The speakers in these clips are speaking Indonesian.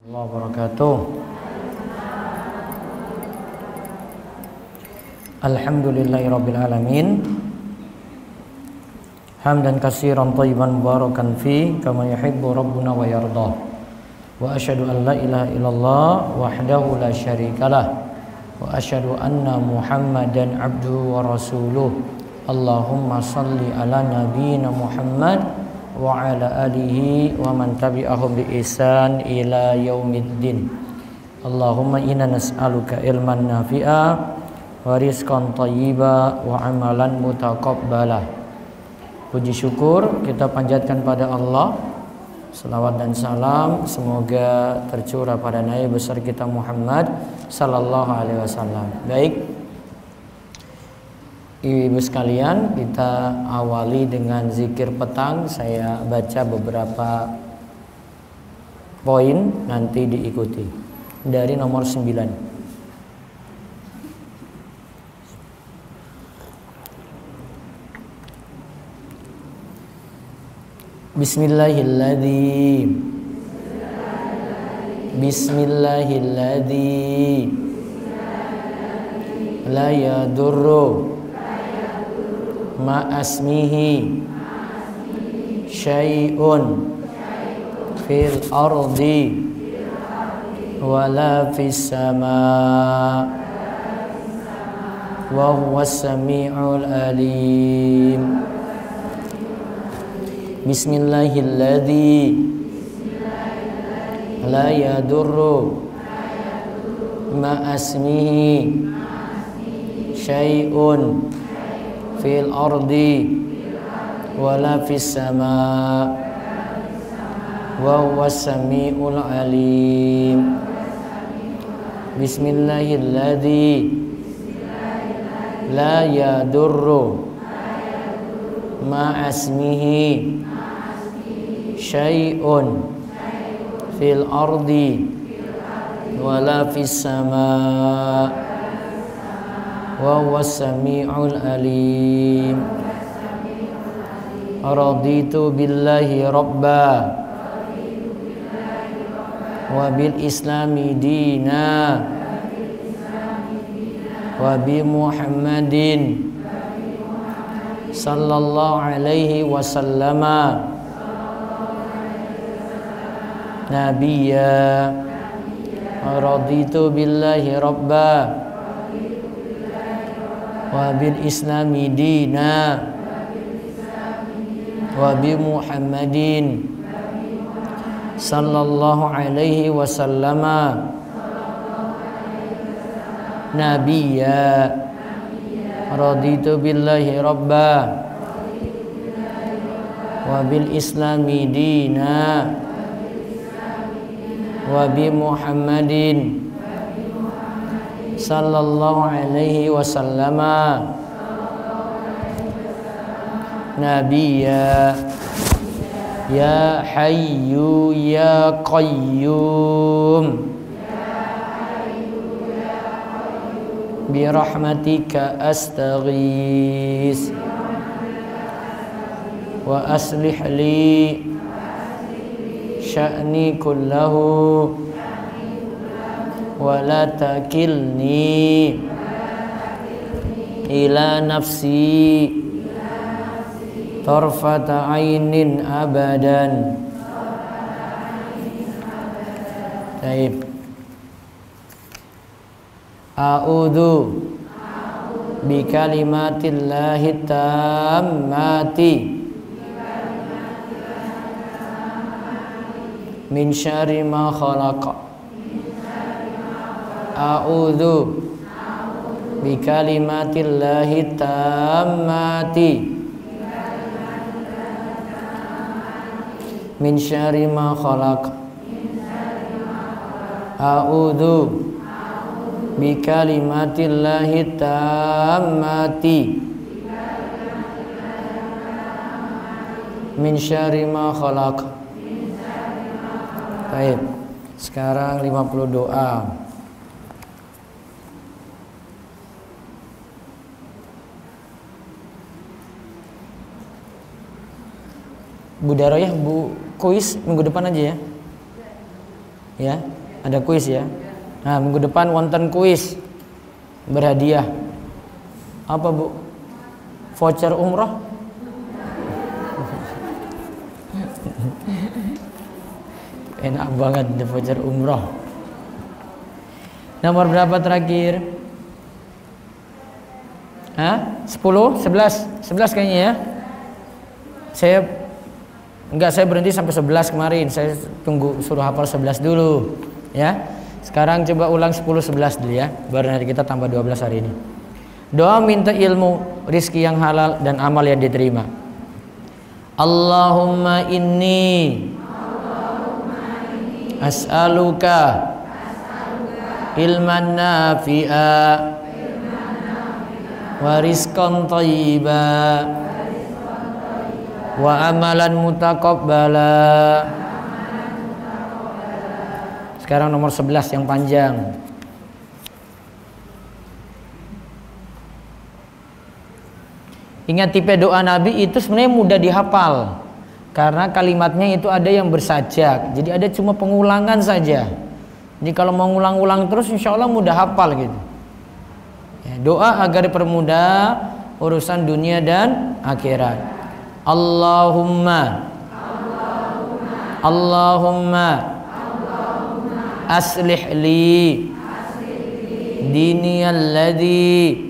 wabarakatuh. Alhamdulillahirabbil alamin. Hamdan katsiran thayyiban mubarakan fi kama yuhibbu rabbuna wa yardah. Wa asyhadu an la ilaha illallah wahdahu la syarikalah wa asyhadu anna Muhammadan abduhu wa rasuluh. Allahumma shalli ala nabiyyina Muhammad wa ala alihi wa man tabi'ahum bi ihsan ila yaumiddin. Allahumma inna nas'aluka ilman nafi'a wa rizqan thayyiba wa amalan mutaqabbala. Puji syukur kita panjatkan pada Allah. Selawat dan salam semoga tercurah pada Nabi besar kita Muhammad sallallahu alaihi wasallam. Baik, Ibu sekalian, kita awali dengan zikir petang. Saya baca beberapa poin, nanti diikuti. Dari nomor 9. Bismillahilladzi la yadurru ma'asmihi syai'un fil ardi wala fis sama' wa huwas sami'ul alim. Bismillahilladzi la yadurru ma'asmihi syai'un fil ardi wala fis sama' wa huwas sami'ul alim. Bismillahilladzi la yadurru ma'asmihi syai'un fil ardi wala fis sama' wa huwas sami'ul alim. Raditu billahi rabba wa bil islami dina wa bi Muhammadin sallallahu alaihi wasallama nabiyya. Raditu billahi rabba wa bil islami dina wa bi Muhammadin sallallahu alaihi wasallama nabiyya. Raditu billahi rabba wa bil islami dina wa bi Muhammadin sallallahu alaihi wasallama nabiyya. Ya hayyu ya qayyum bi rahmatika astaghis wa aslih li sya'ni kullahu wa la takilni ila nafsi tarfata ainin abadan. Baik. A'udzu bi kalimatillahi tammati min syarri ma khalaqa. A'udzu bi kalimatillahi tammati min syarri ma khalaqa. A'udzu bi kalimatillahi tammati min syarri ma khalaq. Baik, sekarang 50 doa. Bu Daroyah, Bu kuis minggu depan aja ya. Ya. Ada kuis ya. Nah, minggu depan wonten kuis berhadiah. Apa Bu? Voucher umroh? Enak banget the voucher umroh. Nomor berapa terakhir? 10, 11 kayaknya ya. Saya berhenti sampai 11 kemarin. Saya tunggu suruh hafal 11 dulu ya. Sekarang coba ulang 10 11 dulu ya. Baru nanti kita tambah 12 hari ini. Doa minta ilmu, rizki yang halal dan amal yang diterima. Allahumma inni as'aluka ilman nafi'a wa rizqan thayyiba wa amalan mutaqabbala. Sekarang nomor 11 yang panjang. Ingat tipe doa Nabi itu sebenarnya mudah dihafal karena kalimatnya itu ada yang bersajak. Jadi ada cuma pengulangan saja. Jadi kalau mau ngulang-ulang terus insya Allah mudah hafal gitu ya, doa agar dipermudah urusan dunia dan akhirat. Allahumma aslih li dini alladhi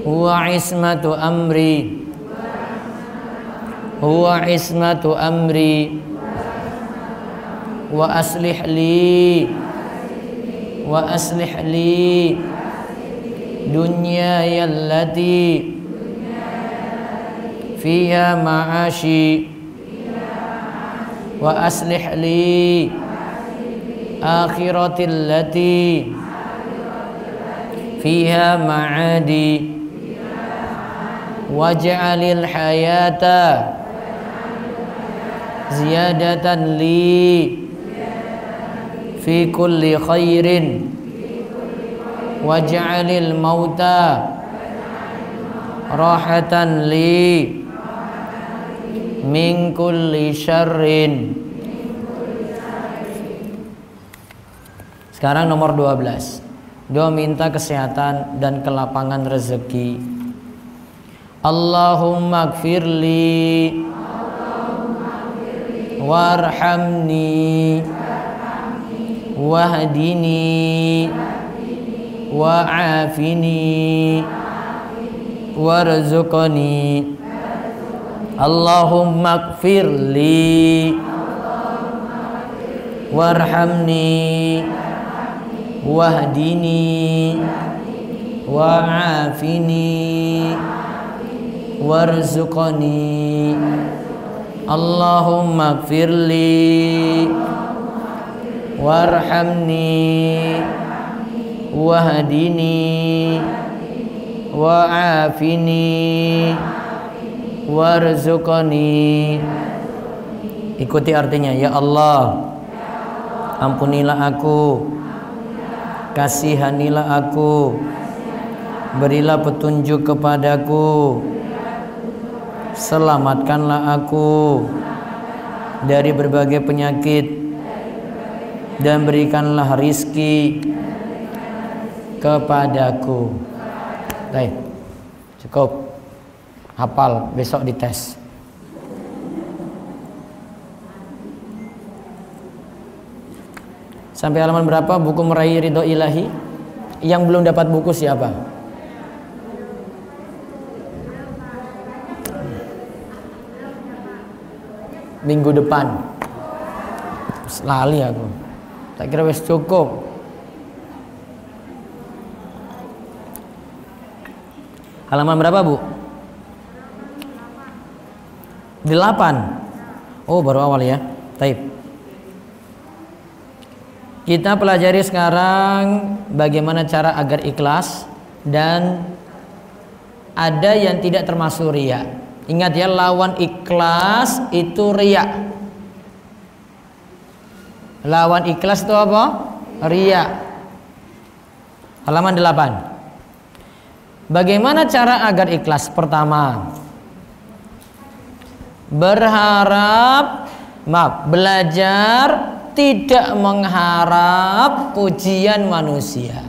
huwa ismatu amri wa aslih li dunyaya allati fiha ma'ashi wa aslih li akhirati allati fiha ma'adi waj'alil hayata ziyadatan li fi kulli khairin waj'alil mauta rahatan li min kulli syarrin. Sekarang nomor 12. Doa minta kesehatan dan kelapangan rezeki. Allahumma gfirli warhamni wahdini wa'afini warzuqni. Allahumma gfirli warhamni wahdini wa'afini warzuqni. Allahumma gfirli warhamni wahdini wa'afini warzuqni. Ikuti artinya. Ya Allah, ampunilah aku, kasihanilah aku, berilah petunjuk kepadaku, selamatkanlah aku dari berbagai penyakit, dan berikanlah rizki kepadaku. Baik, cukup hafal, besok dites. Sampai halaman berapa buku Meraih Ridho Ilahi? Yang belum dapat buku siapa? Minggu depan. Lali aku. Tak kira wes cukup. Halaman berapa, Bu? 8. Oh, baru awal ya. Taib. Kita pelajari sekarang bagaimana cara agar ikhlas, dan ada yang tidak termasuk riya. Ingat ya, lawan ikhlas itu riya. Lawan ikhlas itu apa? Riya. Halaman 8. Bagaimana cara agar ikhlas? Pertama, berharap, maaf, belajar tidak mengharap pujian manusia.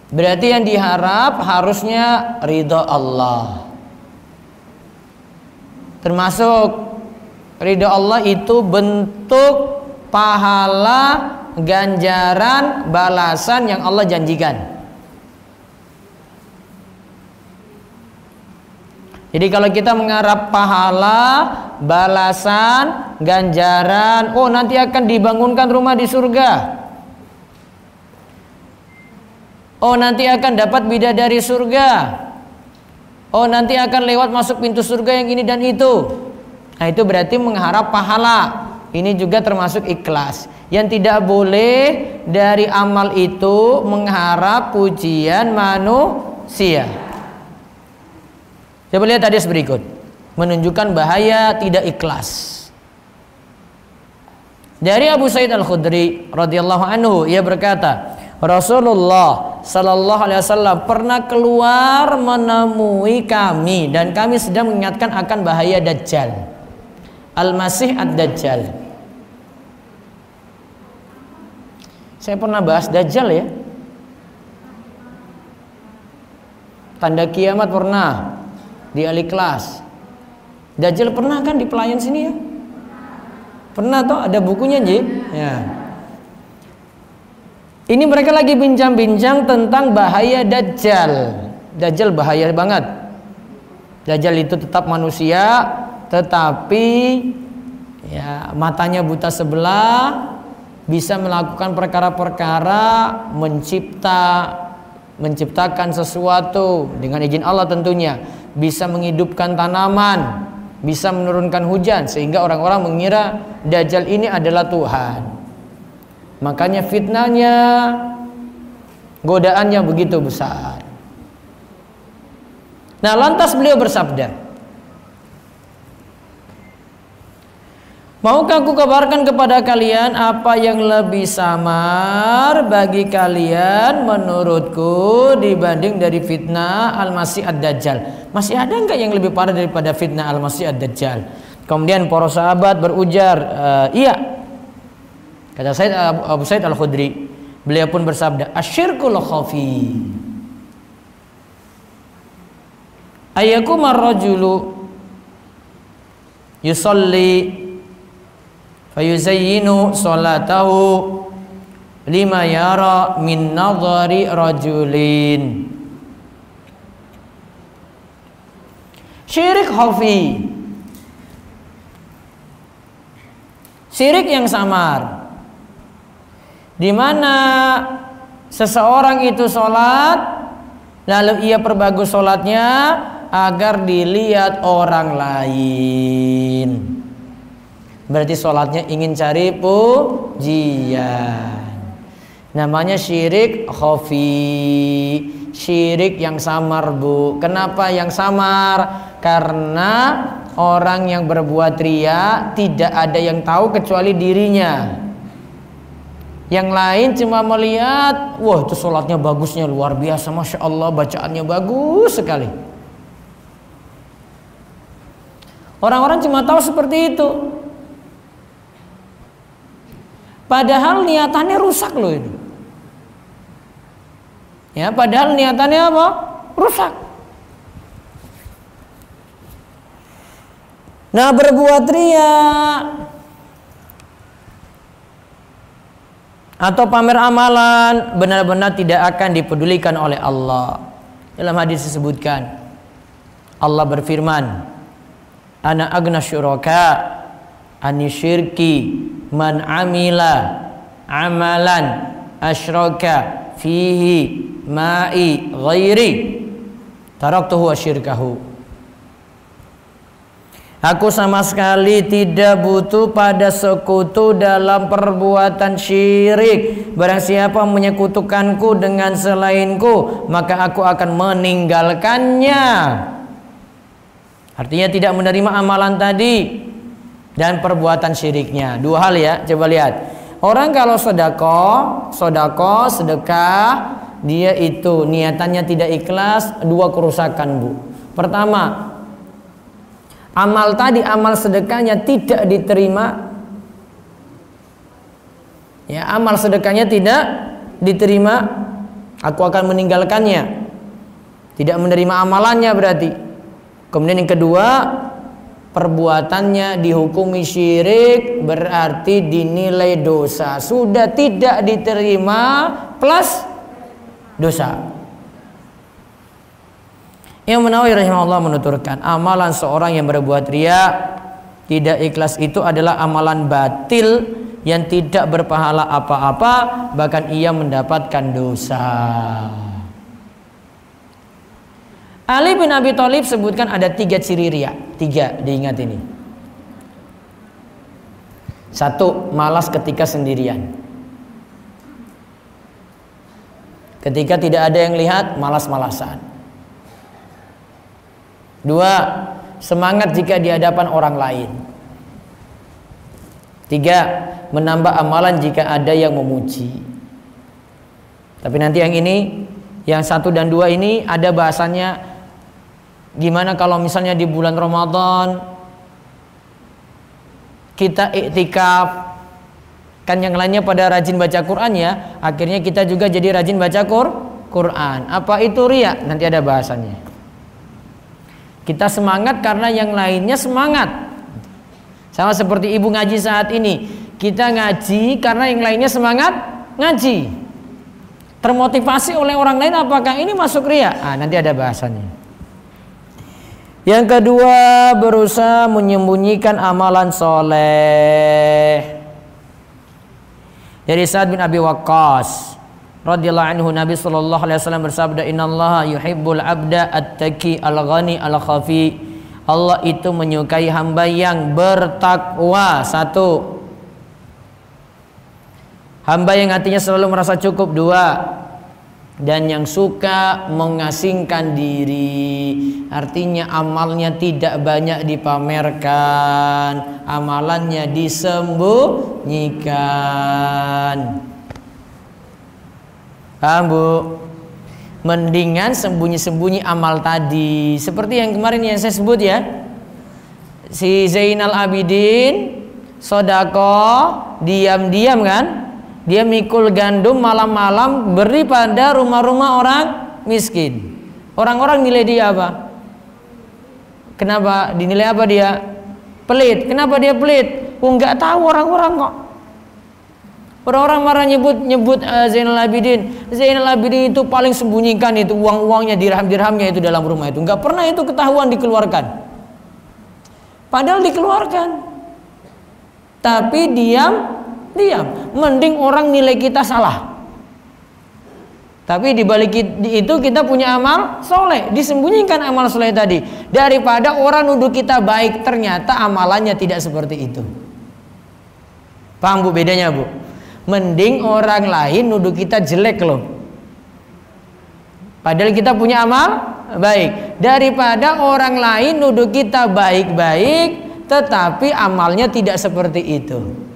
Berarti yang diharap harusnya ridho Allah. Termasuk ridho Allah itu bentuk pahala, ganjaran, balasan yang Allah janjikan. Jadi kalau kita mengharap pahala, balasan, ganjaran, oh nanti akan dibangunkan rumah di surga, oh nanti akan dapat bidadari surga, oh nanti akan lewat masuk pintu surga yang ini dan itu. Nah itu berarti mengharap pahala. Ini juga termasuk ikhlas. Yang tidak boleh dari amal itu mengharap pujian manusia. Coba lihat hadis berikut, menunjukkan bahaya tidak ikhlas. Dari Abu Sa'id Al-Khudri radhiyallahu anhu, ia berkata, Rasulullah sallallahu alaihi wasallam pernah keluar menemui kami dan kami sedang mengingatkan akan bahaya Dajjal, Al-Masih Ad-Dajjal. Saya pernah bahas Dajjal ya. Tanda kiamat pernah di Al-Ikhlas. Dajjal pernah kan di pelayan sini ya? Pernah toh, ada bukunya Ji? Ya. Ini mereka lagi bincang-bincang tentang bahaya Dajjal. Dajjal bahaya banget. Dajjal itu tetap manusia, tetapi ya matanya buta sebelah, bisa melakukan perkara-perkara, menciptakan sesuatu dengan izin Allah tentunya, bisa menghidupkan tanaman, bisa menurunkan hujan, sehingga orang-orang mengira Dajjal ini adalah Tuhan. Makanya fitnahnya, godaannya begitu besar. Nah, lantas beliau bersabda, maukah aku kabarkan kepada kalian apa yang lebih samar bagi kalian menurutku dibanding dari fitnah Al-Masih Ad-Dajjal? Masih ada enggak yang lebih parah daripada fitnah Al-Masih Ad-Dajjal? Kemudian para sahabat berujar, iya. Kata Abu Sa'id Al-Khudri, beliau pun bersabda, asyirkul khafi. Ayyakumar rajulu yusalli fayuzayyinu salatahu lima yara min nadhari rajulin. Syirik khafi, syirik yang samar, di mana seseorang itu sholat lalu ia perbagus sholatnya agar dilihat orang lain. Berarti sholatnya ingin cari pujian. Namanya syirik khafi, syirik yang samar bu. Kenapa yang samar? Karena orang yang berbuat riya tidak ada yang tahu kecuali dirinya. Yang lain cuma melihat, wah itu sholatnya bagusnya luar biasa, masya Allah, bacaannya bagus sekali. Orang-orang cuma tahu seperti itu. Padahal niatannya rusak loh itu. Ya, padahal niatannya apa? Rusak. Nah, berbuat riya atau pamer amalan benar-benar tidak akan dipedulikan oleh Allah. Dalam hadis disebutkan, Allah berfirman, ana agna syuraka ani syirki man amila amalan asyraka fihi ma'i ghairi taraktuhu wa syirkahu. Aku sama sekali tidak butuh pada sekutu dalam perbuatan syirik. Barang siapa menyekutukanku dengan selainku, maka aku akan meninggalkannya. Artinya tidak menerima amalan tadi dan perbuatan syiriknya. Dua hal ya, coba lihat. Orang kalau sedekah, dia itu niatannya tidak ikhlas, dua kerusakan bu. Pertama, amal tadi, amal sedekahnya tidak diterima. Ya, amal sedekahnya tidak diterima, aku akan meninggalkannya. Tidak menerima amalannya berarti. Kemudian yang kedua, perbuatannya dihukumi syirik, berarti dinilai dosa. Sudah tidak diterima plus dosa. Imam Nawawi rahimahullah menuturkan, amalan seorang yang berbuat riya, tidak ikhlas itu adalah amalan batil yang tidak berpahala apa-apa, bahkan ia mendapatkan dosa. Ali bin Abi Thalib sebutkan ada 3 ciri riya. 3, diingat ini. 1, malas ketika sendirian. Ketika tidak ada yang lihat, malas-malasan. 2, semangat jika di hadapan orang lain. 3, menambah amalan jika ada yang memuji. Tapi nanti yang ini, yang 1 dan 2 ini ada bahasanya. Gimana kalau misalnya di bulan Ramadan kita iktikaf, kan yang lainnya pada rajin baca Quran ya, akhirnya kita juga jadi rajin baca Quran. Apa itu riya? Nanti ada bahasanya. Kita semangat karena yang lainnya semangat. Sama seperti ibu ngaji saat ini, kita ngaji karena yang lainnya semangat ngaji. Termotivasi oleh orang lain, apakah ini masuk riya? Nanti ada bahasanya. Yang kedua, berusaha menyembunyikan amalan soleh. Dari Sa'ad bin Abi Waqqas radhiyallahu anhu, Nabi sallallahu alaihi wasallam bersabda, "Innallaha yuhibbul 'abda at-taqi al-ghani al-khafi." Allah itu menyukai hamba yang bertakwa. 1, hamba yang hatinya selalu merasa cukup. 2, dan yang suka mengasingkan diri. Artinya amalnya tidak banyak dipamerkan, amalannya disembunyikan. Paham Bu? Mendingan sembunyi-sembunyi amal tadi, seperti yang kemarin yang saya sebut ya. Si Zainal Abidin sedekah diam-diam kan? Dia mikul gandum malam-malam beri pada rumah-rumah orang miskin. Orang-orang nilai dia apa? Kenapa dinilai apa dia? Pelit. Kenapa dia pelit? Nggak tahu orang-orang kok. Orang-orang marah nyebut Zainal Abidin. Zainal Abidin itu paling sembunyikan itu uang-uangnya, dirham-dirhamnya itu dalam rumah itu. Nggak pernah itu ketahuan dikeluarkan. Padahal dikeluarkan. Tapi diam. Mending orang nilai kita salah, tapi dibalik itu kita punya amal soleh. Disembunyikan amal soleh tadi, daripada orang nuduh kita baik ternyata amalannya tidak seperti itu. Paham Bu bedanya Bu? Mending orang lain nuduh kita jelek loh, padahal kita punya amal baik, daripada orang lain nuduh kita baik-baik tetapi amalnya tidak seperti itu.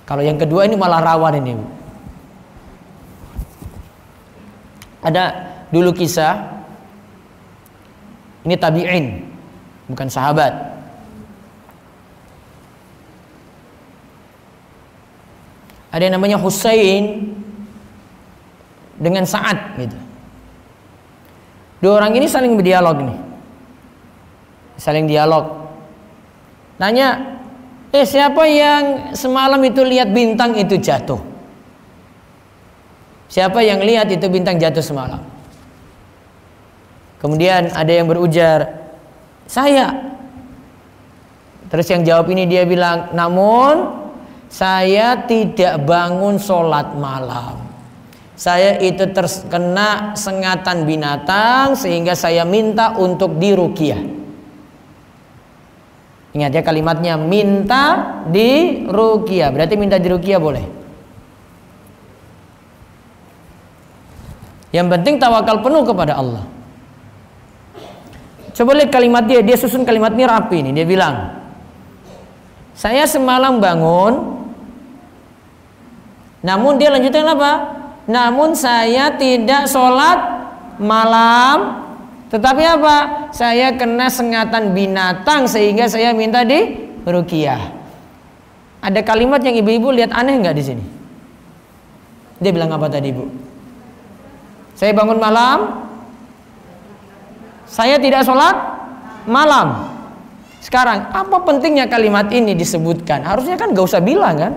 Kalau yang kedua ini malah rawan ini. Ada dulu kisah, ini tabi'in, bukan sahabat. Ada yang namanya Husain dengan Sa'ad gitu. Dua orang ini saling berdialog nih. Saling dialog. Nanya, siapa yang semalam itu lihat bintang itu jatuh? Siapa yang lihat itu bintang jatuh semalam? Kemudian ada yang berujar, saya. Terus yang jawab ini dia bilang, namun saya tidak bangun sholat malam. Saya itu terkena sengatan binatang sehingga saya minta untuk diruqyah. Ingat ya kalimatnya, minta diruqyah. Berarti minta diruqyah boleh. Yang penting tawakal penuh kepada Allah. Coba lihat kalimat dia susun kalimat ini rapi nih. Dia bilang, saya semalam bangun, namun dia lanjutkan apa? Namun saya tidak sholat malam Tetapi apa? Saya kena sengatan binatang sehingga saya minta di ruqyah. Ada kalimat yang ibu-ibu lihat aneh nggak di sini? Dia bilang apa tadi, Bu? Saya bangun malam, saya tidak sholat malam. Sekarang, apa pentingnya kalimat ini disebutkan? Harusnya kan gak usah bilang kan?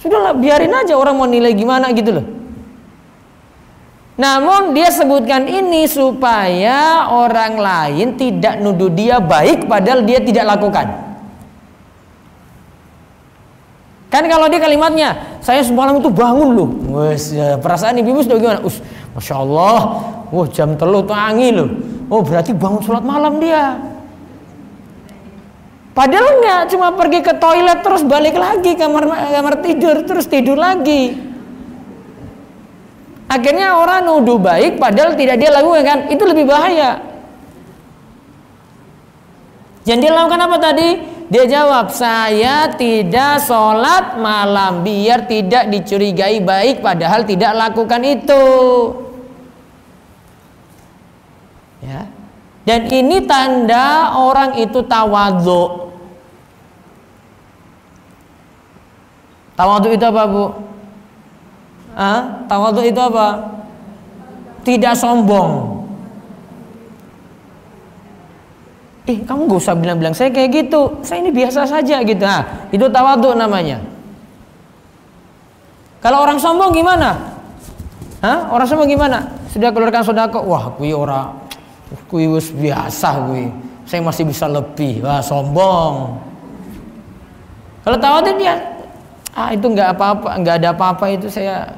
Sudahlah, biarin aja orang mau nilai gimana gitu loh. Namun dia sebutkan ini supaya orang lain tidak nuduh dia baik padahal dia tidak lakukan. Kan kalau dia kalimatnya, saya semalam itu bangun loh. Wes, perasaan ibu sudah gimana? Masya Allah, wah jam 3 tangi loh. Oh berarti bangun sholat malam dia. Padahal enggak, cuma pergi ke toilet terus balik lagi kamar tidur terus tidur lagi. Akhirnya orang nuduh baik padahal tidak dia lakukan kan? Itu lebih bahaya. Yang dia lakukan apa tadi? Dia jawab, saya tidak sholat malam biar tidak dicurigai baik padahal tidak lakukan itu. Ya. Dan ini tanda orang itu tawadhu. Tawadhu itu apa, Bu? Tawadhu itu apa? Tidak sombong. Kamu gak usah bilang-bilang saya kayak gitu, saya ini biasa saja gitu. Nah, itu tawadhu namanya. Kalau orang sombong gimana? Orang sombong gimana? Sudah keluarkan sedekah, wah kui wis biasa kui, saya masih bisa lebih. Wah sombong. Kalau tawadhu dia, itu nggak apa-apa, nggak ada apa-apa, itu saya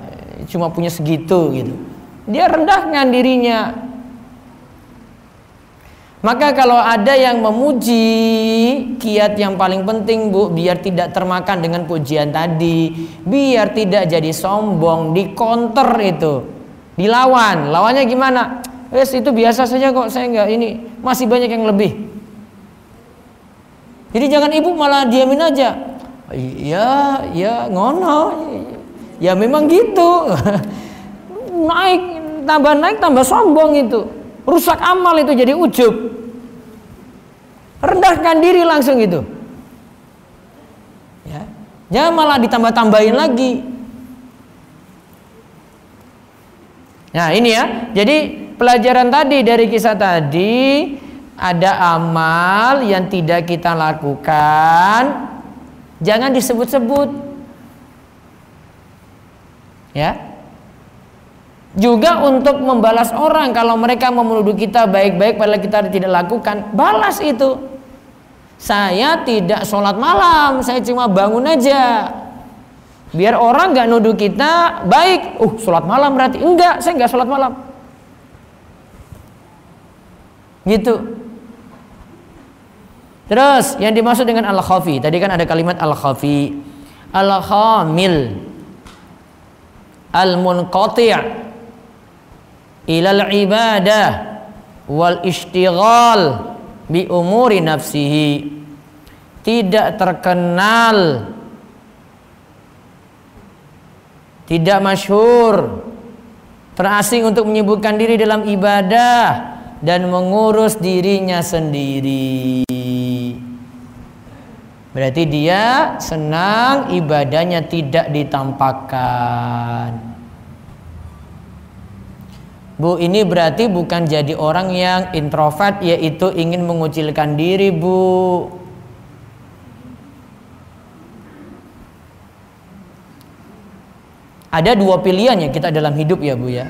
cuma punya segitu gitu. Dia rendahkan dirinya. Maka kalau ada yang memuji, kiat yang paling penting, Bu, biar tidak termakan dengan pujian tadi, biar tidak jadi sombong, dikonter itu, dilawan. Lawannya gimana? Wes itu biasa saja kok, saya enggak ini, masih banyak yang lebih. Jadi jangan ibu malah diamin aja. Ya ngono. Ya memang gitu. Naik tambah sombong itu. Rusak amal itu, jadi ujub. Rendahkan diri langsung itu. Ya. Jangan malah ditambah-tambahin lagi. Nah ini ya. Jadi pelajaran tadi dari kisah tadi, ada amal yang tidak kita lakukan, jangan disebut-sebut. Ya. Juga untuk membalas orang kalau mereka menuduh kita baik-baik padahal kita tidak lakukan, balas itu. Saya tidak sholat malam, saya cuma bangun aja. Biar orang nggak nuduh kita baik. Sholat malam berarti enggak, saya nggak sholat malam. Gitu. Terus yang dimaksud dengan al-khafi, tadi kan ada kalimat al-khafi, al-khamil, al-munqati' ilal ibadah wal ishtighal bi umuri nafsihi, tidak terkenal, tidak masyhur, terasing untuk menyibukkan diri dalam ibadah dan mengurus dirinya sendiri. Berarti dia senang ibadahnya tidak ditampakkan. Bu, ini berarti bukan jadi orang yang introvert, yaitu ingin mengucilkan diri, Bu. Ada dua pilihan ya kita dalam hidup ya, Bu ya.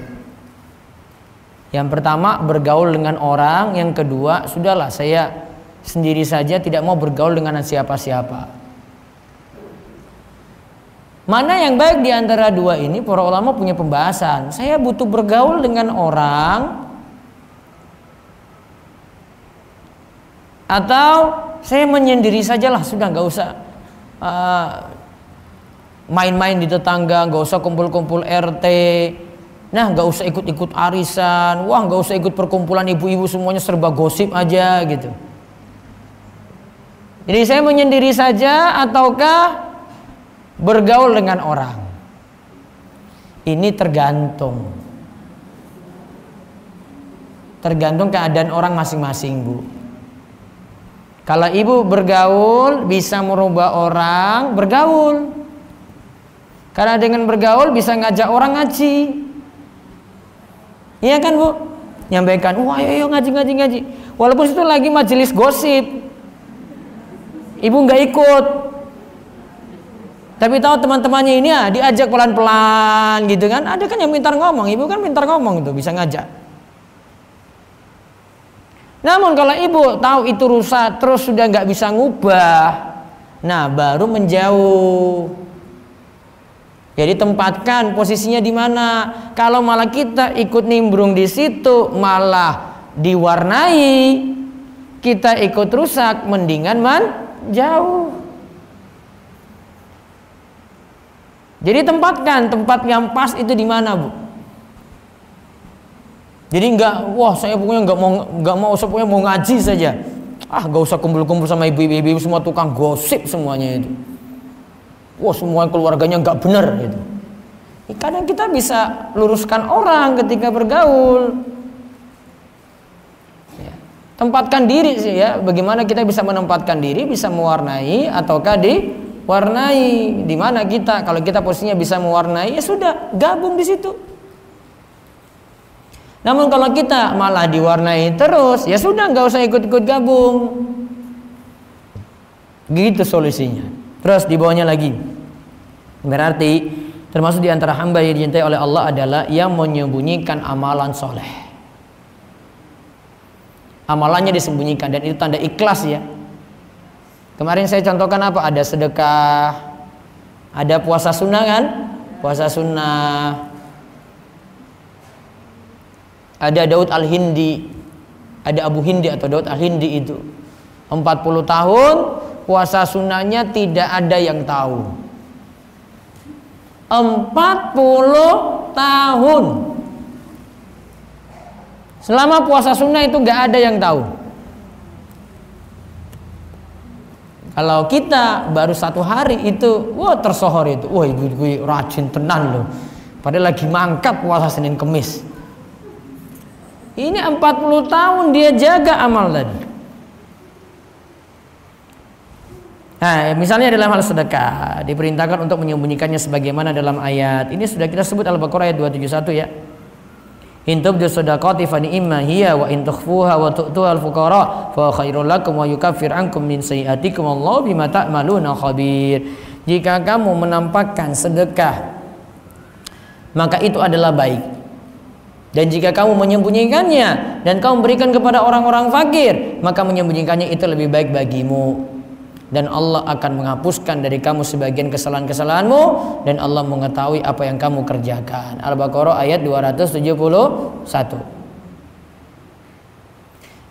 Yang pertama bergaul dengan orang, yang kedua sudahlah saya sendiri saja, tidak mau bergaul dengan siapa-siapa. Mana yang baik di antara dua ini? Para ulama punya pembahasan. Saya butuh bergaul dengan orang, atau saya menyendiri sajalah, sudah nggak usah main-main di tetangga, nggak usah kumpul-kumpul RT, nah nggak usah ikut-ikut arisan, wah nggak usah ikut perkumpulan ibu-ibu, semuanya serba gosip aja gitu. Jadi saya menyendiri saja ataukah bergaul dengan orang? Ini tergantung. Tergantung keadaan orang masing-masing, Bu. Kalau ibu bergaul bisa merubah orang, bergaul. Karena dengan bergaul bisa ngajak orang ngaji. Iya kan, Bu? Nyampaikan, wah ayo ngaji. Walaupun itu lagi majelis gosip, ibu nggak ikut. Tapi tahu teman-temannya ini diajak pelan-pelan gitu kan. Ada kan yang pintar ngomong, ibu kan pintar ngomong itu, bisa ngajak. Namun kalau ibu tahu itu rusak terus sudah nggak bisa ngubah, nah baru menjauh. Jadi tempatkan posisinya di mana. Kalau malah kita ikut nimbrung di situ malah diwarnai, kita ikut rusak, mendingan jauh. Jadi tempatkan tempat yang pas itu di mana, Bu. Jadi wah saya pokoknya nggak mau pokoknya mau ngaji saja. Nggak usah kumpul-kumpul sama ibu-ibu semua tukang gosip semuanya itu. Wah semua keluarganya nggak benar gitu. Kadang kita bisa luruskan orang ketika bergaul. Ya. Tempatkan diri sih ya. Bagaimana kita bisa menempatkan diri, bisa mewarnai ataukah diwarnai? Di mana kita? Kalau kita posisinya bisa mewarnai, ya sudah gabung di situ. Namun kalau kita malah diwarnai terus, ya sudah nggak usah ikut-ikut gabung. Gitu solusinya. Terus di bawahnya lagi. Berarti termasuk di antara hamba yang dicintai oleh Allah adalah yang menyembunyikan amalan soleh. Amalannya disembunyikan dan itu tanda ikhlas ya. Kemarin saya contohkan apa? Ada sedekah, ada puasa sunnah kan? Puasa sunnah. Ada Daud Al-Hindi, ada Abu Hindi atau Daud Al-Hindi itu 40 tahun puasa sunnahnya tidak ada yang tahu. 40 tahun selama puasa sunnah itu gak ada yang tahu. Kalau kita baru 1 hari itu, wah tersohor itu, wah ibu rajin tenan loh. Padahal lagi mangkap puasa Senin Kemis. Ini 40 tahun dia jaga amal tadi. Nah, misalnya dalam hal sedekah diperintahkan untuk menyembunyikannya sebagaimana dalam ayat. Ini sudah kita sebut Al-Baqarah ayat 271 ya. In tubdu shadaqati fa ni'ma hiya wa in tukhfuha wa tu'tuha al-fuqara fa khairul lakum wa yukaffir ankum min sayyi'atikum wallahu bima ta'maluna khabir. Jika kamu menampakkan sedekah maka itu adalah baik. Dan jika kamu menyembunyikannya dan kamu berikan kepada orang-orang fakir, maka menyembunyikannya itu lebih baik bagimu. Dan Allah akan menghapuskan dari kamu sebagian kesalahan-kesalahanmu dan Allah mengetahui apa yang kamu kerjakan. Al-Baqarah ayat 271.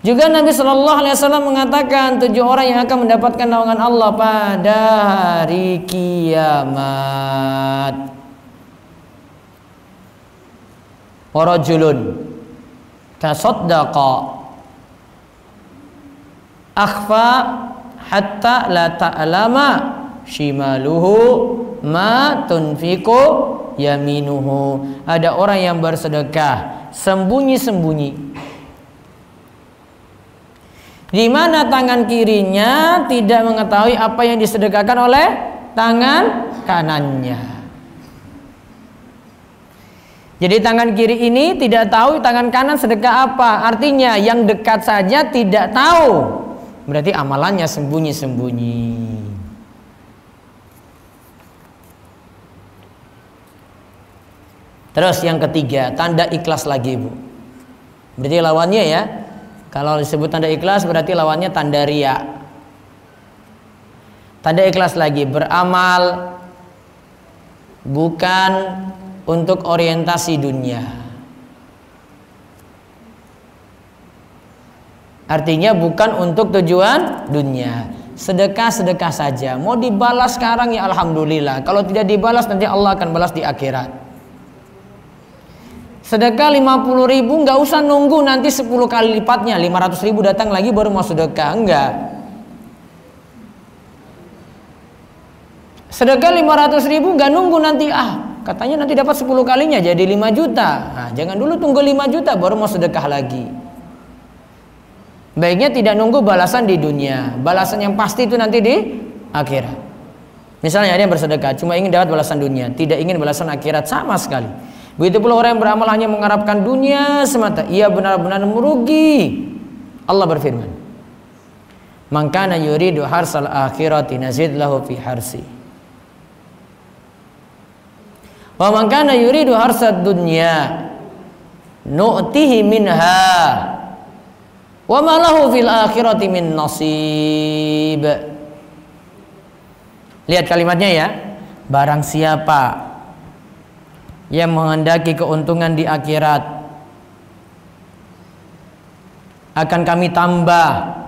Juga Nabi Shallallahu Alaihi Wasallam mengatakan 7 orang yang akan mendapatkan naungan Allah pada hari kiamat. Warajulun tasaddaqa akhfa hatta la ta'lama shimaluhu ma tunfiqu yaminuhu. Ada orang yang bersedekah sembunyi-sembunyi, di mana tangan kirinya tidak mengetahui apa yang disedekahkan oleh tangan kanannya. Jadi tangan kiri ini tidak tahu tangan kanan sedekah apa. Artinya yang dekat saja tidak tahu. Berarti amalannya sembunyi-sembunyi. Terus yang ketiga, tanda ikhlas lagi, Bu. Berarti lawannya ya. Kalau disebut tanda ikhlas berarti lawannya tanda riya. Tanda ikhlas lagi, beramal bukan untuk orientasi dunia. Artinya bukan untuk tujuan dunia. Sedekah-sedekah saja. Mau dibalas sekarang ya alhamdulillah. Kalau tidak dibalas nanti Allah akan balas di akhirat. Sedekah 50.000 nggak usah nunggu nanti 10 kali lipatnya. 500.000 datang lagi baru mau sedekah. Enggak. Sedekah 500.000 nggak nunggu nanti katanya nanti dapat 10 kalinya jadi 5 juta. Nah, jangan dulu tunggu 5 juta baru mau sedekah lagi. Baiknya tidak nunggu balasan di dunia. Balasan yang pasti itu nanti di akhirat. Misalnya ada yang bersedekah cuma ingin dapat balasan dunia, tidak ingin balasan akhirat sama sekali. Begitu pula orang yang beramal hanya mengharapkan dunia semata, ia benar-benar merugi. Allah berfirman, "Man kana yuridu harsal akhirati nazid lahu fi harsi. Wa man kana yuridu harsad dunya nu'tihi minha wa ma lahu fil akhirati min nasib." Lihat kalimatnya ya. Barang siapa yang menghendaki keuntungan di akhirat, akan kami tambah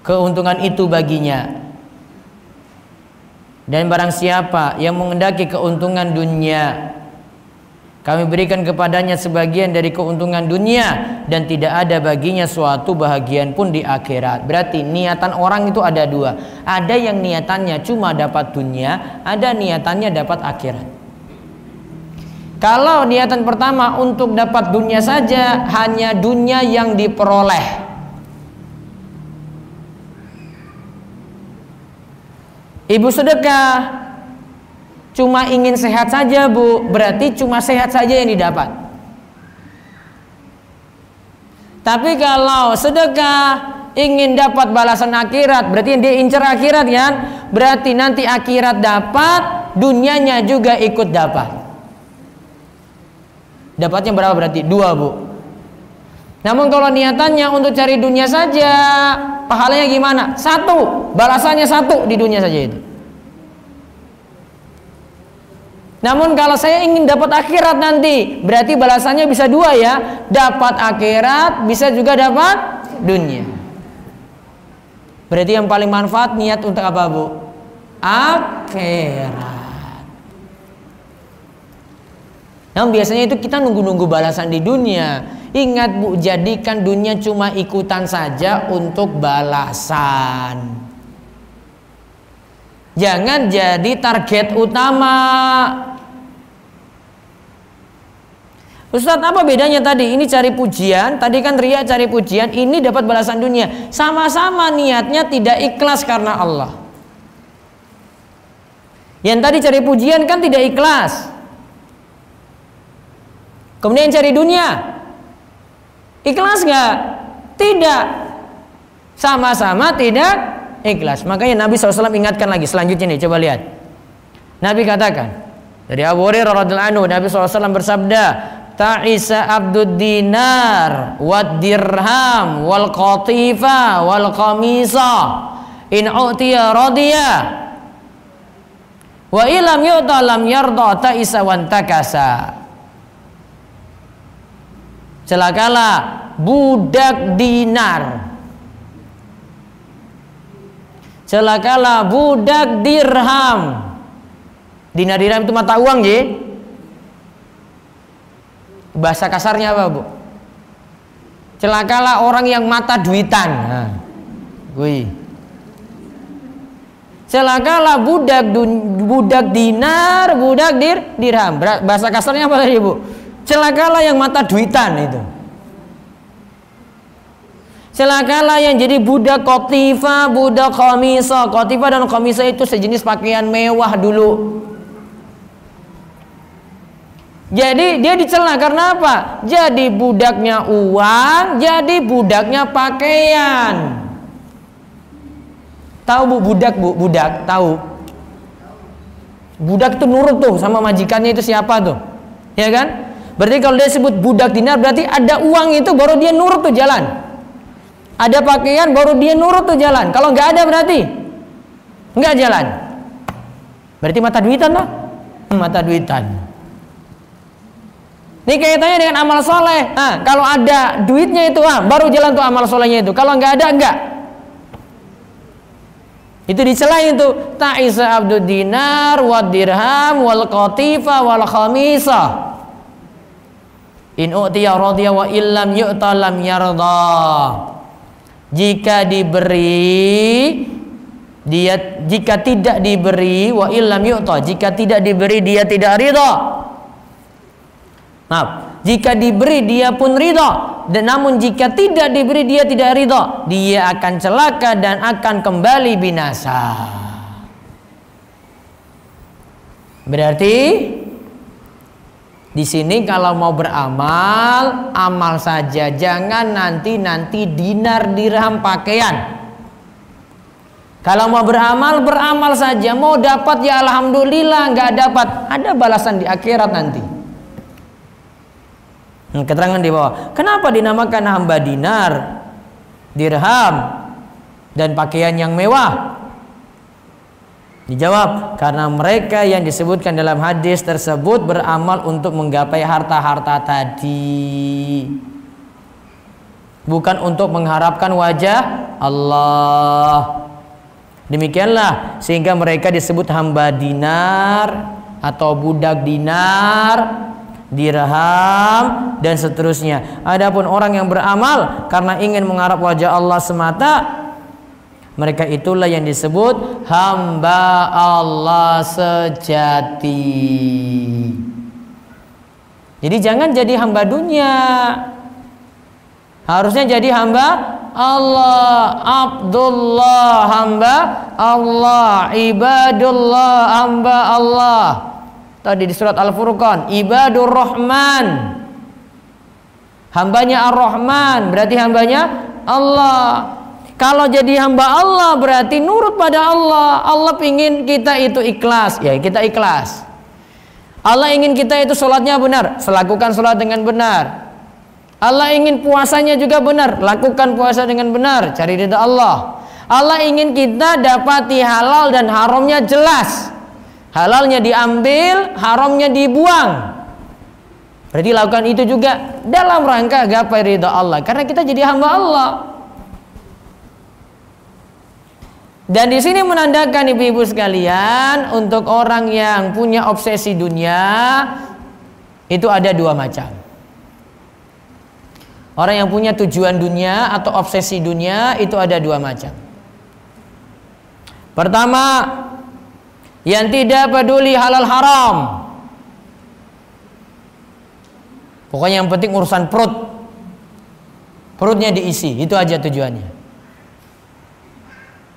keuntungan itu baginya. Dan barang siapa yang menghendaki keuntungan dunia, kami berikan kepadanya sebagian dari keuntungan dunia, dan tidak ada baginya suatu bahagian pun di akhirat. Berarti niatan orang itu ada dua. Ada yang niatannya cuma dapat dunia, ada niatannya dapat akhirat. Kalau niatan pertama untuk dapat dunia saja, hanya dunia yang diperoleh. Ibu sedekah cuma ingin sehat saja, Bu, berarti cuma sehat saja yang didapat. Tapi kalau sedekah ingin dapat balasan akhirat, berarti yang dia incar akhirat kan? Berarti nanti akhirat dapat, dunianya juga ikut dapat. Dapatnya berapa berarti? 2, Bu. Namun kalau niatannya untuk cari dunia saja, pahalanya gimana? 1, balasannya 1 di dunia saja itu. Namun kalau saya ingin dapat akhirat nanti, berarti balasannya bisa 2 ya. Dapat akhirat, bisa juga dapat dunia. Berarti yang paling manfaat niat untuk apa, Bu? Akhirat. Namun biasanya itu kita nunggu-nunggu balasan di dunia. Ingat, Bu, jadikan dunia cuma ikutan saja untuk balasan. Jangan jadi target utama. Ustadz, apa bedanya tadi? Ini cari pujian, tadi kan riya cari pujian, ini dapat balasan dunia. Sama-sama niatnya tidak ikhlas karena Allah. Yang tadi cari pujian kan tidak ikhlas. Kemudian cari dunia, ikhlas gak? Tidak. Sama-sama tidak ikhlas. Makanya Nabi SAW ingatkan lagi. Selanjutnya nih, coba lihat. Nabi katakan, dari Abu Hurairah radhiyallahu anhu, Nabi SAW bersabda, "Ta'isa abdud dinar wad dirham wal qatifa wal qamisa in u'tiya radiya wa ilam yu'ta lam yarda ta'isa wan takasa." Celakalah budak dinar, celakalah budak dirham. Dinar dirham itu mata uang, je. Bahasa kasarnya apa, Bu? Celakalah orang yang mata duitan. Nah, celakalah budak dinar, budak dirham. Bahasa kasarnya apa tadi, Bu? Celakalah yang mata duitan itu. Celakalah yang jadi budak kotifa, budak komisa. Kotifa dan komisa itu sejenis pakaian mewah dulu. Jadi dia dicela karena apa? Jadi budaknya uang, jadi budaknya pakaian. Tahu, Bu, budak, Bu, budak, tahu? Budak itu nurut tuh sama majikannya itu siapa tuh? Ya kan? Berarti kalau dia sebut budak dinar, berarti ada uang itu baru dia nurut tuh jalan. Ada pakaian baru dia nurut tuh jalan. Kalau nggak ada berarti nggak jalan. Berarti mata duitan lah. Mata duitan. Ini kaitannya dengan amal soleh. Nah, kalau ada duitnya itu baru jalan tuh amal solehnya itu. Kalau nggak ada, enggak. Itu dicela itu. Ta'isa abdud dinar wad dirham wal qatifa wal khamisa. In u'tiya radiya wa illam yu'ta lam yarda. Jika diberi dia, jika tidak diberi, wa illam yu'ta, jika tidak diberi dia tidak ridha. Maaf, Jika diberi dia pun ridha, dan namun jika tidak diberi dia tidak ridha, dia akan celaka dan akan kembali binasa. Berarti di sini kalau mau beramal, amal saja, jangan nanti dinar, dirham, pakaian. Kalau mau beramal, beramal saja. Mau dapat ya alhamdulillah, nggak dapat ada balasan di akhirat nanti. Keterangan di bawah. Kenapa dinamakan hamba dinar, dirham, dan pakaian yang mewah? Dijawab, karena mereka yang disebutkan dalam hadis tersebut beramal untuk menggapai harta-harta tadi, bukan untuk mengharapkan wajah Allah. Demikianlah sehingga mereka disebut hamba dinar atau budak dinar, dirham, dan seterusnya. Adapun orang yang beramal karena ingin mengharap wajah Allah semata, mereka itulah yang disebut hamba Allah sejati. Jadi jangan jadi hamba dunia, harusnya jadi hamba Allah, Abdullah hamba Allah, ibadullah hamba Allah. Tadi di surat Al-Furqan, ibadur Rahman, hambanya Ar-Rahman, berarti hambanya Allah. Kalau jadi hamba Allah berarti nurut pada Allah. Allah ingin kita itu ikhlas, ya kita ikhlas. Allah ingin kita itu sholatnya benar, lakukan sholat dengan benar. Allah ingin puasanya juga benar, lakukan puasa dengan benar, cari ridha Allah. Allah ingin kita dapati halal dan haramnya jelas, halalnya diambil, haramnya dibuang. Berarti lakukan itu juga dalam rangka gapai ridha Allah, karena kita jadi hamba Allah. Dan di sini menandakan ibu-ibu sekalian, untuk orang yang punya obsesi dunia itu ada dua macam. Orang yang punya tujuan dunia atau obsesi dunia itu ada dua macam. Pertama, yang tidak peduli halal haram. Pokoknya yang penting urusan perut, perutnya diisi, itu aja tujuannya.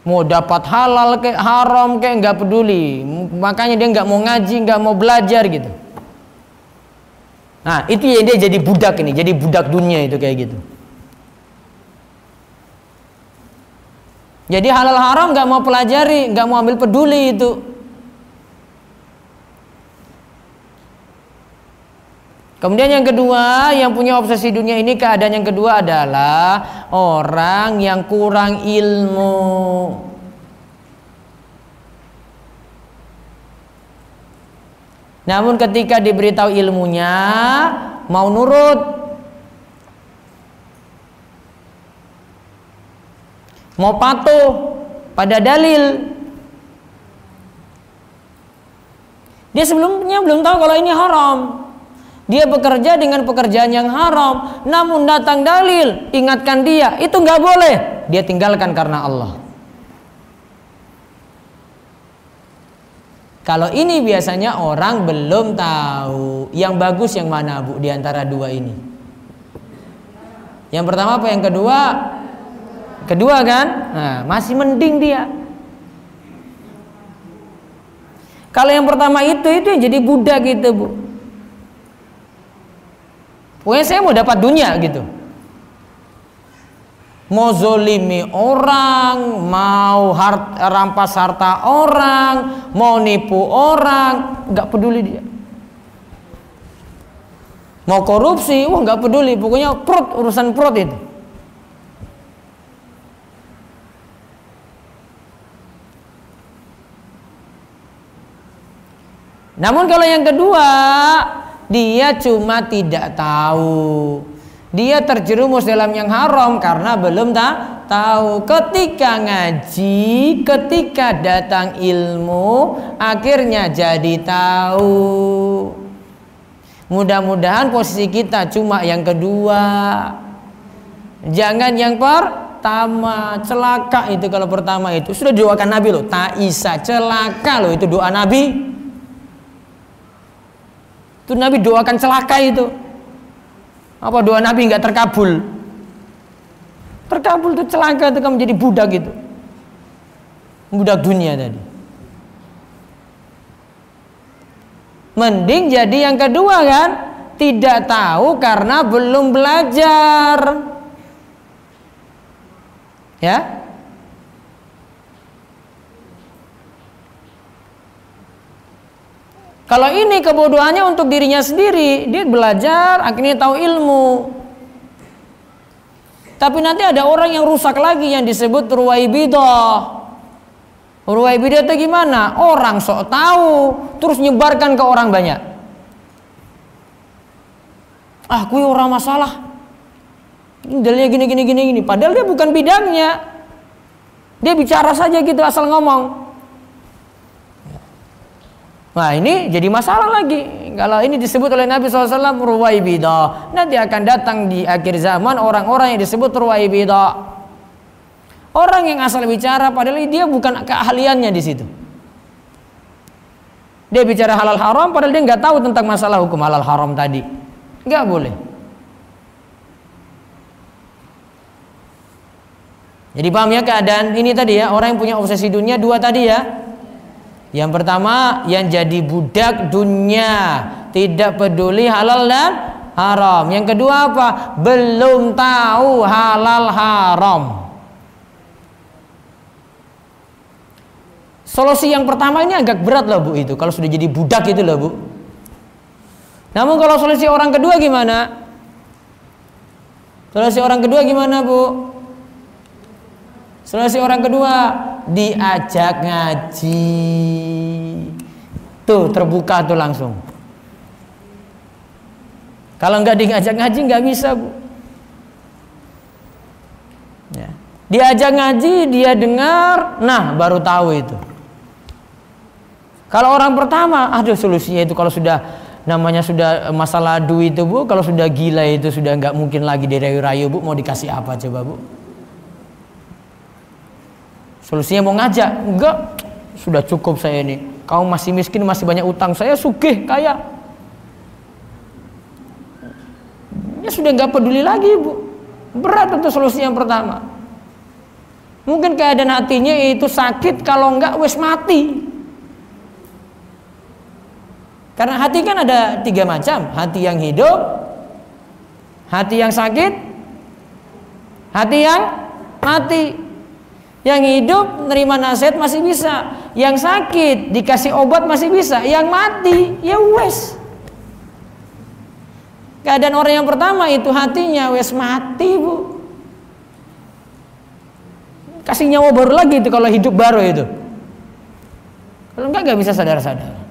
Mau dapat halal kayak haram kayak nggak peduli, makanya dia nggak mau ngaji, nggak mau belajar gitu. Nah itu ya, dia jadi budak ini, jadi budak dunia itu kayak gitu. Jadi halal haram nggak mau pelajari, nggak mau ambil peduli itu. Kemudian yang kedua, yang punya obsesi dunia ini, keadaan yang kedua adalah orang yang kurang ilmu. Namun ketika diberitahu ilmunya, mau nurut, mau patuh pada dalil. Dia sebelumnya belum tahu kalau ini haram. Dia bekerja dengan pekerjaan yang haram, namun datang dalil ingatkan dia, itu nggak boleh, dia tinggalkan karena Allah. Kalau ini biasanya orang belum tahu yang bagus yang mana, Bu, di antara dua ini. Yang pertama apa, yang kedua? Kedua kan? Nah, masih mending dia. Kalau yang pertama itu yang jadi budak gitu, Bu. Pokoknya saya mau dapat dunia gitu. Mau zolimi orang, mau rampas harta orang, mau nipu orang, nggak peduli dia. Mau korupsi, wah nggak peduli. Pokoknya perut, urusan perut itu. Namun kalau yang kedua, dia cuma tidak tahu. Dia terjerumus dalam yang haram karena belum tahu. Ketika ngaji, ketika datang ilmu, akhirnya jadi tahu. Mudah-mudahan posisi kita cuma yang kedua, jangan yang pertama. Celaka itu kalau pertama itu. Sudah didoakan Nabi loh, Ta'isa, celaka loh, itu doa Nabi. Itu Nabi doakan celaka itu. Apa doa Nabi nggak terkabul? Terkabul itu celaka itu kamu jadi budak gitu. Budak dunia tadi. Mending jadi yang kedua kan? Tidak tahu karena belum belajar. Ya? Kalau ini kebodohannya untuk dirinya sendiri, dia belajar, akhirnya tahu ilmu. Tapi nanti ada orang yang rusak lagi yang disebut ruwaibidah. Ruwaibidah itu gimana? Orang sok tahu, terus nyebarkan ke orang banyak. Ah, kui orang masalah. Ini dalilnya gini. Padahal dia bukan bidangnya. Dia bicara saja gitu asal ngomong. Nah ini jadi masalah lagi. Kalau ini disebut oleh Nabi SAW ruwaibidah, nanti akan datang di akhir zaman orang-orang yang disebut ruwaibidah. Orang yang asal bicara padahal dia bukan keahliannya di situ. Dia bicara halal haram padahal dia nggak tahu tentang masalah hukum halal haram tadi. Nggak boleh. Jadi paham ya keadaan ini tadi ya, orang yang punya obsesi dunia dua tadi ya. Yang pertama yang jadi budak dunia, tidak peduli halal dan haram. Yang kedua apa? Belum tahu halal haram. Solusi yang pertama ini agak berat loh Bu itu, kalau sudah jadi budak itu loh Bu. Namun kalau solusi orang kedua gimana? Solusi orang kedua gimana Bu? Solusi orang kedua, diajak ngaji. Tuh terbuka tuh langsung. Kalau nggak diajak ngaji nggak bisa Bu. Ya. Diajak ngaji, dia dengar, nah baru tahu itu. Kalau orang pertama, aduh solusinya itu kalau sudah namanya sudah masalah duit itu Bu, kalau sudah gila itu sudah nggak mungkin lagi dirayu-rayu Bu, mau dikasih apa coba Bu? Solusinya mau ngajak, enggak, sudah cukup saya ini. Kamu masih miskin, masih banyak utang, saya sugih, kaya. Ya sudah nggak peduli lagi Bu. Berat untuk solusi yang pertama. Mungkin keadaan hatinya itu sakit, kalau enggak wes mati. Karena hati kan ada tiga macam, hati yang hidup, hati yang sakit, hati yang mati. Yang hidup nerima nasihat masih bisa, yang sakit dikasih obat masih bisa, yang mati ya wes. Keadaan orang yang pertama itu hatinya wes mati Bu. Kasih nyawa baru lagi itu kalau hidup baru itu. Kalau enggak bisa sadar-sadar.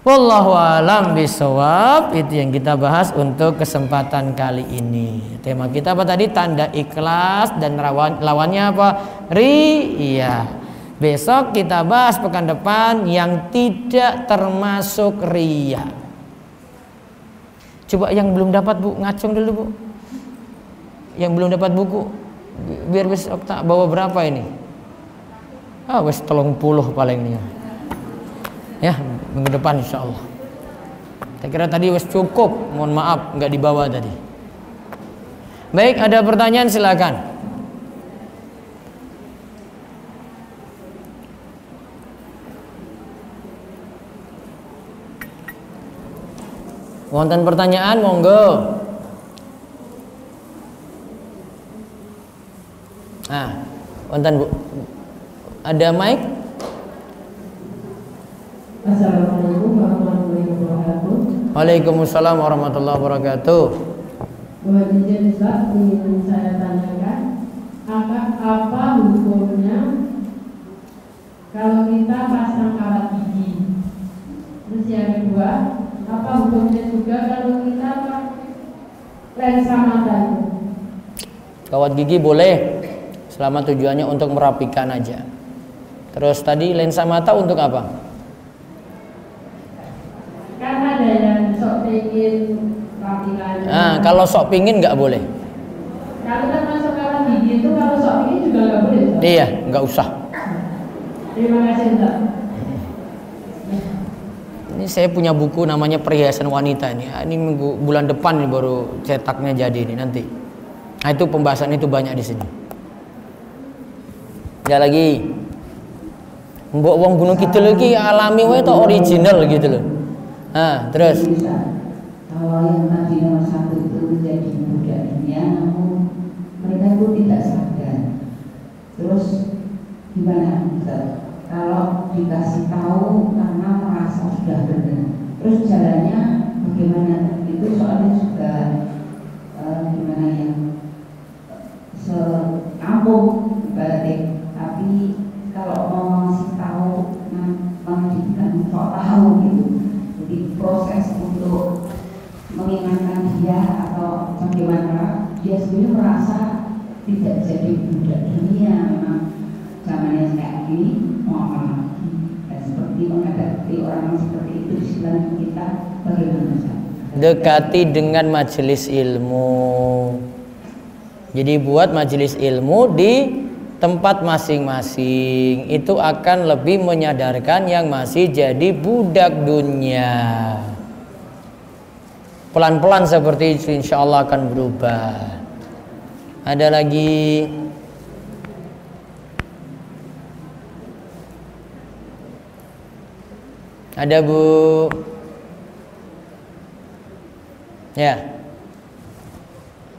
Wallahu alam bisawab. Itu yang kita bahas untuk kesempatan kali ini. Tema kita apa tadi? Tanda ikhlas dan lawannya apa? Riya. Besok kita bahas pekan depan yang tidak termasuk riya. Coba yang belum dapat Bu, ngacung dulu Bu. Yang belum dapat buku, biar besok tak bawa berapa ini? Ah, wes 30 paling nih. Ya, minggu depan insya Allah. Saya kira tadi wes cukup, mohon maaf nggak dibawa tadi. Baik, ada pertanyaan silakan. Wonten pertanyaan monggo. Wonten Bu. Ada mic? Assalamualaikum warahmatullahi wabarakatuh. Waalaikumsalam warahmatullahi wabarakatuh. Buat izin Ustaz, ingin saya tanyakan, apa hukumnya kalau kita pasang kawat gigi? Terus yang kedua, apa hukumnya juga kalau kita pakai lensa mata itu? Kawat gigi boleh, selama tujuannya untuk merapikan aja. Terus tadi lensa mata untuk apa? Kan ada yang sok pingin rapikan. Nah, kalau sok pingin nggak boleh. Kalau kita masuk kawat gigi itu kalau sok pingin juga nggak boleh. Ustaz? Iya, nggak usah. Terima kasih Ustaz. Ini saya punya buku namanya Perhiasan Wanita ini. Ini bulan depan ini baru cetaknya jadi ini nanti. Nah itu pembahasan itu banyak di sini. Ada lagi. Mbok wong Gunung Kidul lagi alami wae to original gitu loh. Nah, terus kalau yang tadi nomor 1 itu menjadi budak dunia, namun mereka itu tidak sadar. Terus gimana Ustaz? Kalau dikasih tahu karena merasa sudah benar, terus jalannya bagaimana? Itu soalnya juga gimana ya, sekampung berarti. Tapi kalau mau ngasih tahu, mendidikan kok tahu gitu. Jadi proses untuk mengingatkan dia atau bagaimana dia sendiri merasa tidak jadi budak dunia. Memang zamannya kayak gini, mau apa lagi? Dan seperti menghadapi orang seperti itu di sekitar kita, bagaimana? Dekati dengan majelis ilmu. Jadi buat majelis ilmu di tempat masing-masing, itu akan lebih menyadarkan yang masih jadi budak dunia. Pelan-pelan seperti itu insya Allah akan berubah. Ada lagi? Ada Bu? Ya.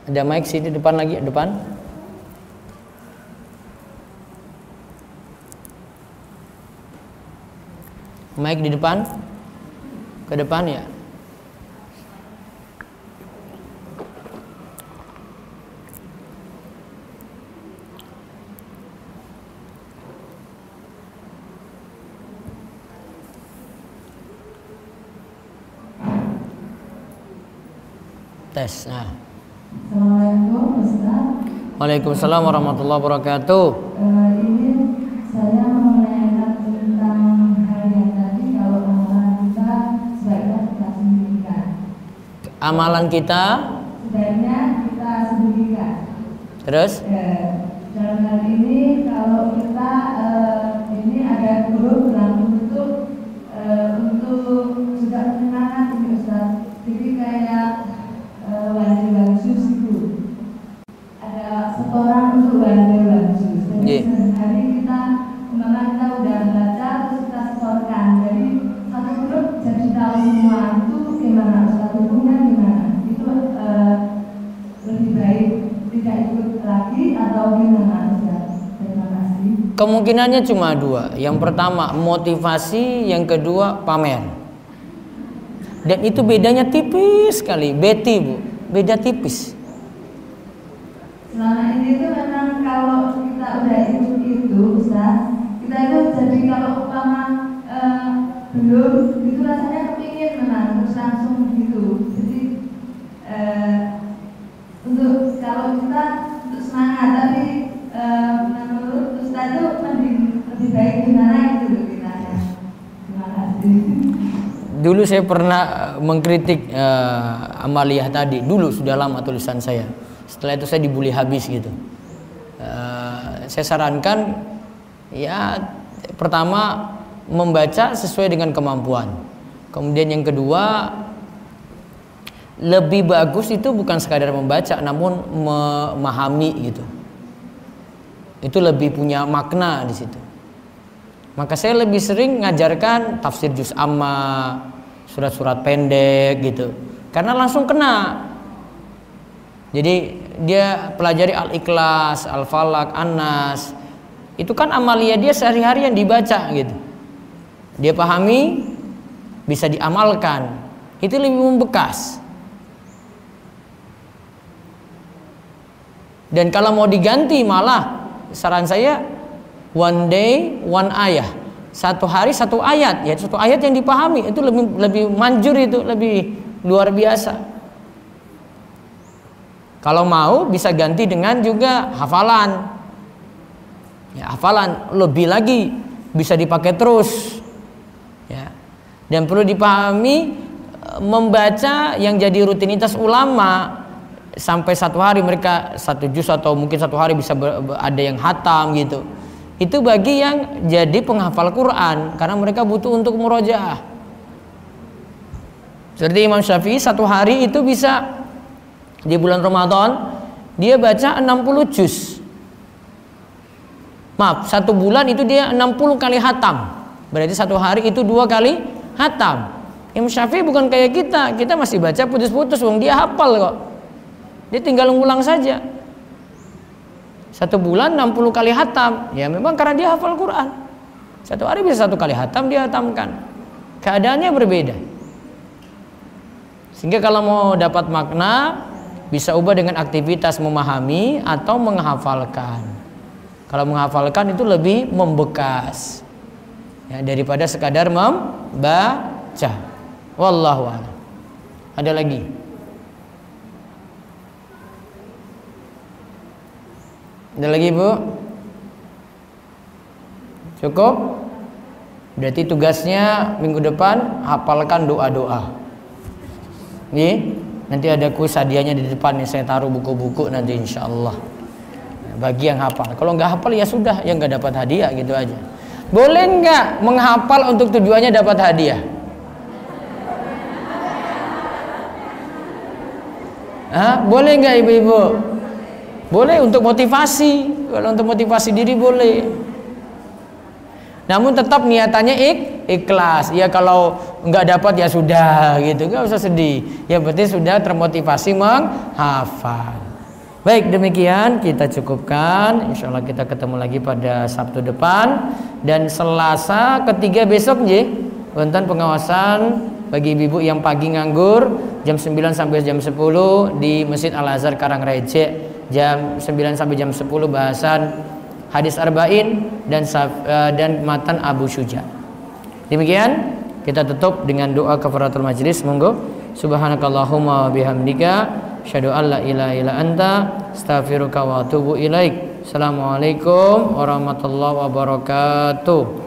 Ada mic sini depan lagi, depan. Mic di depan. Ke depan ya. Tes. Nah. Assalamualaikum Ustaz. Waalaikumsalam warahmatullahi wabarakatuh. Ini saya menanyakan tentang hal yang tadi, kalau amalan kita sebaiknya kita sendirikan. Amalan kita Sebaiknya kita sendirikan. terus Dalam hal ini kalau kita ini ada guru dalam untuk juga menyenangkan ini Ustaz. Jadi kayak wanita-wanita itu ada setoran untuk wanita-wanita. Jadi sehari kita umpamanya kita udah baca terus kita setorkan. Jadi satu grup jadi tahu semua itu gimana Ustaz, hukumnya gimana? Itu lebih baik tidak ikut lagi atau gimana Ustaz? Terima kasih. kemungkinannya cuma dua. Yang pertama motivasi, yang kedua pamer. Dan itu bedanya tipis sekali. Betty Bu, beda tipis. Selama ini itu memang kalau kita udah ikut itu Ustaz, kita itu jadi kalau umpama belum itu rasanya kepingin memang terus langsung gitu. Jadi untuk kalau kita untuk semangat, tapi menurut Ustaz itu lebih baik gimana gitu kita ya. Terima kasih. Dulu saya pernah mengkritik amaliyah tadi. Dulu sudah lama tulisan saya. Setelah itu saya dibully habis gitu. Saya sarankan ya pertama membaca sesuai dengan kemampuan. Kemudian yang kedua, lebih bagus itu bukan sekadar membaca namun memahami gitu. Itu lebih punya makna di situ. Maka saya lebih sering ngajarkan tafsir juz amma, surat-surat pendek gitu. Karena langsung kena. Jadi dia pelajari Al-Ikhlas, Al-Falaq, An-Nas. Itu kan amalia dia sehari-hari yang dibaca gitu. Dia pahami, bisa diamalkan. Itu lebih membekas. Dan kalau mau diganti malah saran saya one day one ayah. Satu hari satu ayat, ya satu ayat yang dipahami itu lebih manjur, itu lebih luar biasa. Kalau mau bisa ganti dengan juga hafalan. Ya, hafalan lebih lagi bisa dipakai terus. Ya. Dan perlu dipahami membaca yang jadi rutinitas ulama sampai satu hari mereka satu juz atau mungkin satu hari bisa ada yang hatam gitu. Itu bagi yang jadi penghafal Quran karena mereka butuh untuk murojaah. Seperti Imam Syafi'i satu hari itu bisa di bulan Ramadan dia baca 60 juz. Maaf, satu bulan itu dia 60 kali hatam. Berarti satu hari itu 2 kali hatam. Imam Syafi'i bukan kayak kita masih baca putus-putus, wong dia hafal kok. Dia tinggal ngulang saja. Satu bulan 60 kali hatam. Ya memang karena dia hafal Quran. Satu hari bisa 1 kali hatam, dia hatamkan. Keadaannya berbeda. Sehingga kalau mau dapat makna, bisa ubah dengan aktivitas memahami atau menghafalkan. Kalau menghafalkan itu lebih membekas ya, daripada sekadar membaca. Wallahu a'lam. Ada lagi? Ada lagi, Bu? Cukup? Berarti tugasnya minggu depan hafalkan doa-doa. Nih, nanti ada kuis hadiahnya di depan nih, saya taruh buku-buku nanti insyaallah. Bagi yang hafal. Kalau nggak hafal ya sudah, yang nggak dapat hadiah gitu aja. Boleh nggak menghafal untuk tujuannya dapat hadiah? Boleh nggak ibu-ibu? Boleh untuk motivasi. Kalau untuk motivasi diri boleh. Namun tetap niatannya ikhlas. Ya kalau nggak dapat ya sudah gitu, nggak usah sedih. Ya berarti sudah termotivasi menghafal. Baik, demikian kita cukupkan. Insya Allah kita ketemu lagi pada Sabtu depan dan Selasa ketiga besok wonten pengawasan bagi ibu yang pagi nganggur jam 9 sampai jam 10 di Masjid Al-Azhar Karangreje, jam 9 sampai jam 10 bahasan hadis arba'in dan matan Abu Syuja. Demikian kita tutup dengan doa kafaratul majlis. Monggo. Subhanakallahumma wa bihamdika asyhadu an la ilaha illa anta astaghfiruka wa atubu ilaik. Assalamualaikum warahmatullahi wabarakatuh.